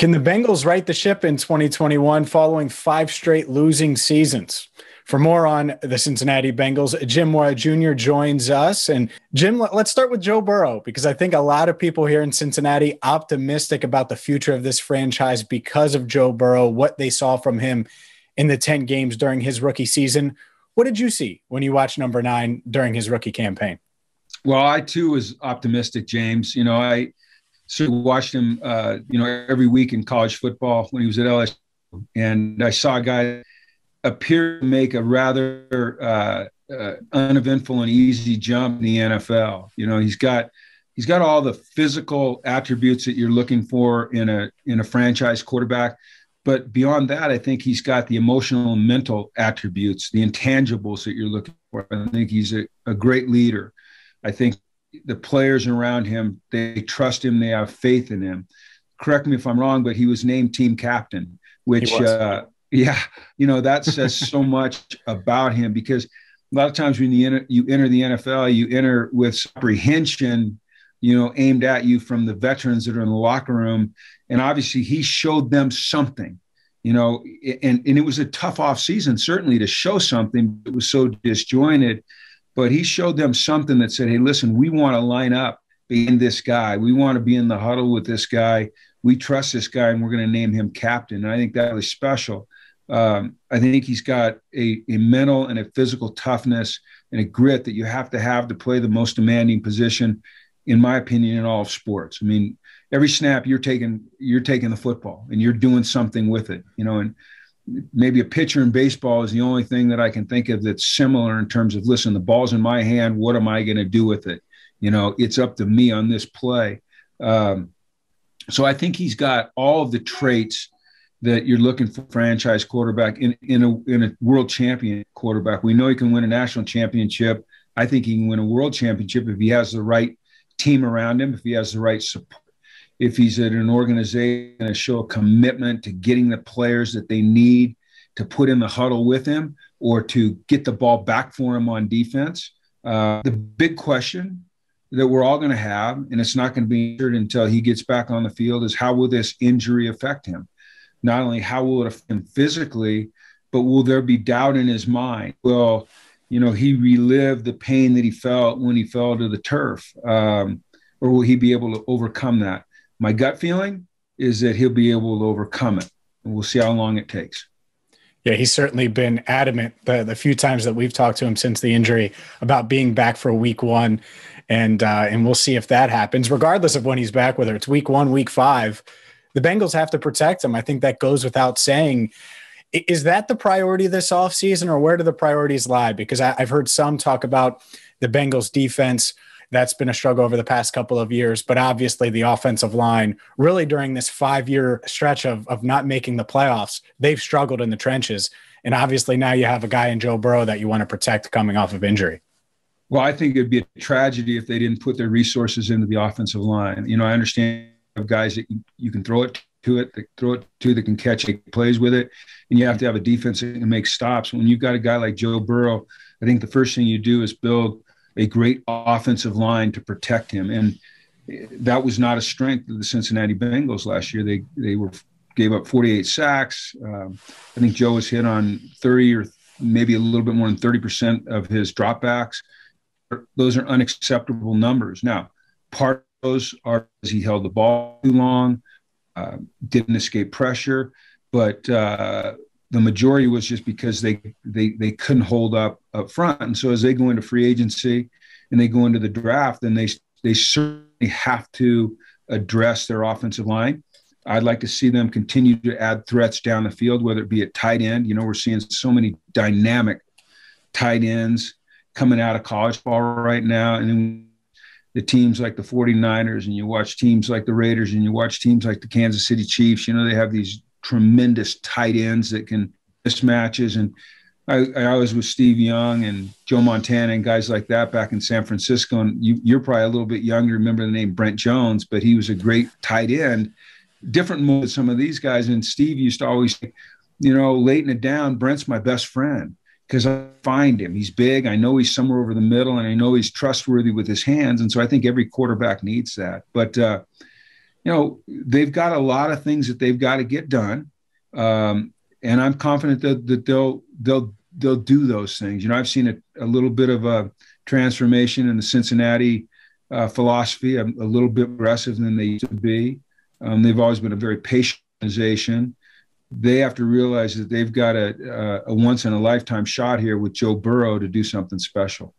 Can the Bengals right the ship in 2021 following 5 straight losing seasons? For more on the Cincinnati Bengals, Jim Mora Jr. joins us. And Jim, let's start with Joe Burrow, because I think a lot of people here in Cincinnati optimistic about the future of this franchise because of Joe Burrow, what they saw from him in the 10 games during his rookie season. What did you see when you watched number 9 during his rookie campaign? Well, I too was optimistic, James. I sort of watched him, every week in college football when he was at LSU, and I saw a guy appear to make a rather uneventful and easy jump in the NFL. He's got all the physical attributes that you're looking for in a franchise quarterback. But beyond that, I think he's got the emotional and mental attributes, the intangibles that you're looking for. I think he's a great leader. I think the players around him, they trust him. They have faith in him. Correct me if I'm wrong, but he was named team captain, which, that says so much about him, because a lot of times when you enter the NFL, you enter with apprehension, aimed at you from the veterans that are in the locker room. And obviously he showed them something, and it was a tough offseason, certainly, to show something. It was so disjointed, but he showed them something that said, hey, listen, we want to line up behind this guy. We want to be in the huddle with this guy. We trust this guy, and we're going to name him captain. And I think that was special. I think he's got a mental and a physical toughness and a grit that you have to play the most demanding position, in my opinion, in all of sports. I mean, every snap you're taking the football and you're doing something with it, and maybe a pitcher in baseball is the only thing that I can think of that's similar in terms of, listen, the ball's in my hand. What am I going to do with it? It's up to me on this play. So I think he's got all of the traits that you're looking for franchise quarterback in a world champion quarterback. We know he can win a national championship. I think he can win a world championship if he has the right team around him, if he has the right support, if he's at an organization to show a commitment to getting the players that they need to put in the huddle with him or to get the ball back for him on defense. The big question that we're all going to have, and it's not going to be answered until he gets back on the field, is how will this injury affect him? Not only how will it affect him physically, but will there be doubt in his mind? Will, he relive the pain that he felt when he fell to the turf? Or will he be able to overcome that? My gut feeling is that he'll be able to overcome it. And we'll see how long it takes. Yeah, he's certainly been adamant the few times that we've talked to him since the injury about being back for week 1. And we'll see if that happens, regardless of when he's back, whether it's week 1, week 5. The Bengals have to protect him. I think that goes without saying. Is that the priority this offseason, or where do the priorities lie? Because I've heard some talk about the Bengals defense. That's been a struggle over the past couple of years, but obviously the offensive line, really during this 5-year stretch of not making the playoffs, they've struggled in the trenches. And obviously now you have a guy in Joe Burrow that you want to protect coming off of injury. Well, I think it'd be a tragedy if they didn't put their resources into the offensive line. I understand guys that you can throw it to, that can catch plays with it, and you have to have a defense that can make stops. When you've got a guy like Joe Burrow, I think the first thing you do is build a great offensive line to protect him, and that was not a strength of the Cincinnati Bengals last year. They gave up 48 sacks. I think Joe was hit on 30 or maybe a little bit more than 30% of his dropbacks. Those are unacceptable numbers. Now, part of those are because he held the ball too long, didn't escape pressure, but the majority was just because they couldn't hold up front. And so as they go into free agency and they go into the draft, then they certainly have to address their offensive line. I'd like to see them continue to add threats down the field, whether it be at tight end. We're seeing so many dynamic tight ends coming out of college ball right now. And then the teams like the 49ers, and you watch teams like the Raiders, and you watch teams like the Kansas City Chiefs, they have these tremendous tight ends that can mismatches. And I was with Steve Young and Joe Montana and guys like that back in San Francisco. And you're probably a little bit younger, remember the name Brent Jones, but he was a great tight end. Different move with some of these guys. And Steve used to always say, late in it down, Brent's my best friend, because I find him. He's big. I know he's somewhere over the middle, and I know he's trustworthy with his hands. And so I think every quarterback needs that. But, they've got a lot of things that they've got to get done. And I'm confident that they'll do those things. I've seen a little bit of a transformation in the Cincinnati philosophy, a little bit aggressive than they used to be. They've always been a very patient organization. They have to realize that they've got a once in a lifetime shot here with Joe Burrow to do something special.